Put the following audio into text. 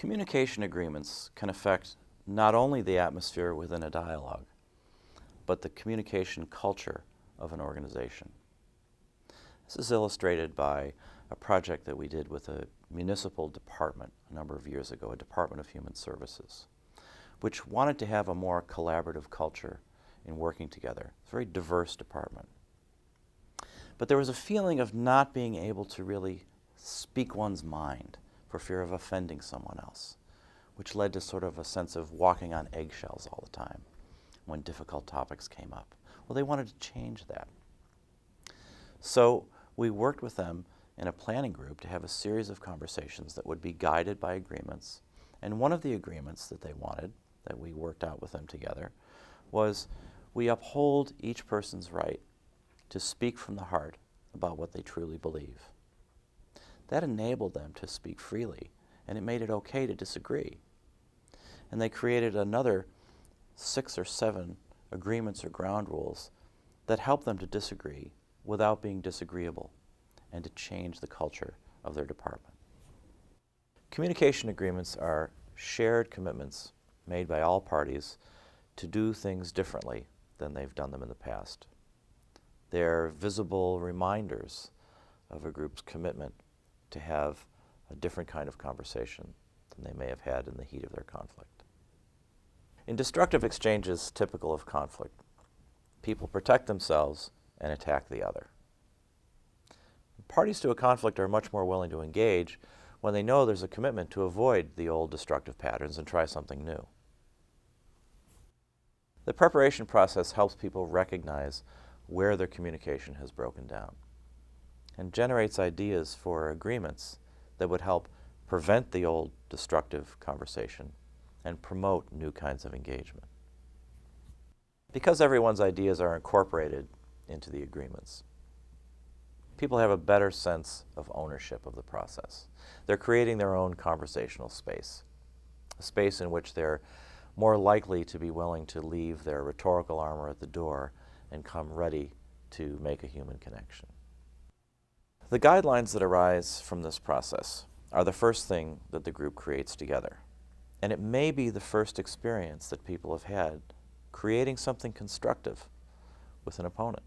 Communication agreements can affect not only the atmosphere within a dialogue, but the communication culture of an organization. This is illustrated by a project that we did with a municipal department a number of years ago, a Department of Human Services, which wanted to have a more collaborative culture in working together. It's a very diverse department. But there was a feeling of not being able to really speak one's mind for fear of offending someone else, which led to sort of a sense of walking on eggshells all the time when difficult topics came up. Well, they wanted to change that. So we worked with them in a planning group to have a series of conversations that would be guided by agreements. And one of the agreements that they wanted, that we worked out with them together, was we uphold each person's right to speak from the heart about what they truly believe. That enabled them to speak freely, and it made it okay to disagree. And they created another 6 or 7 agreements or ground rules that helped them to disagree without being disagreeable and to change the culture of their department. Communication agreements are shared commitments made by all parties to do things differently than they've done them in the past. They're visible reminders of a group's commitment to have a different kind of conversation than they may have had in the heat of their conflict. In destructive exchanges typical of conflict, people protect themselves and attack the other. Parties to a conflict are much more willing to engage when they know there's a commitment to avoid the old destructive patterns and try something new. The preparation process helps people recognize where their communication has broken down and generates ideas for agreements that would help prevent the old destructive conversation and promote new kinds of engagement. Because everyone's ideas are incorporated into the agreements, people have a better sense of ownership of the process. They're creating their own conversational space, a space in which they're more likely to be willing to leave their rhetorical armor at the door and come ready to make a human connection. The guidelines that arise from this process are the first thing that the group creates together. And it may be the first experience that people have had creating something constructive with an opponent.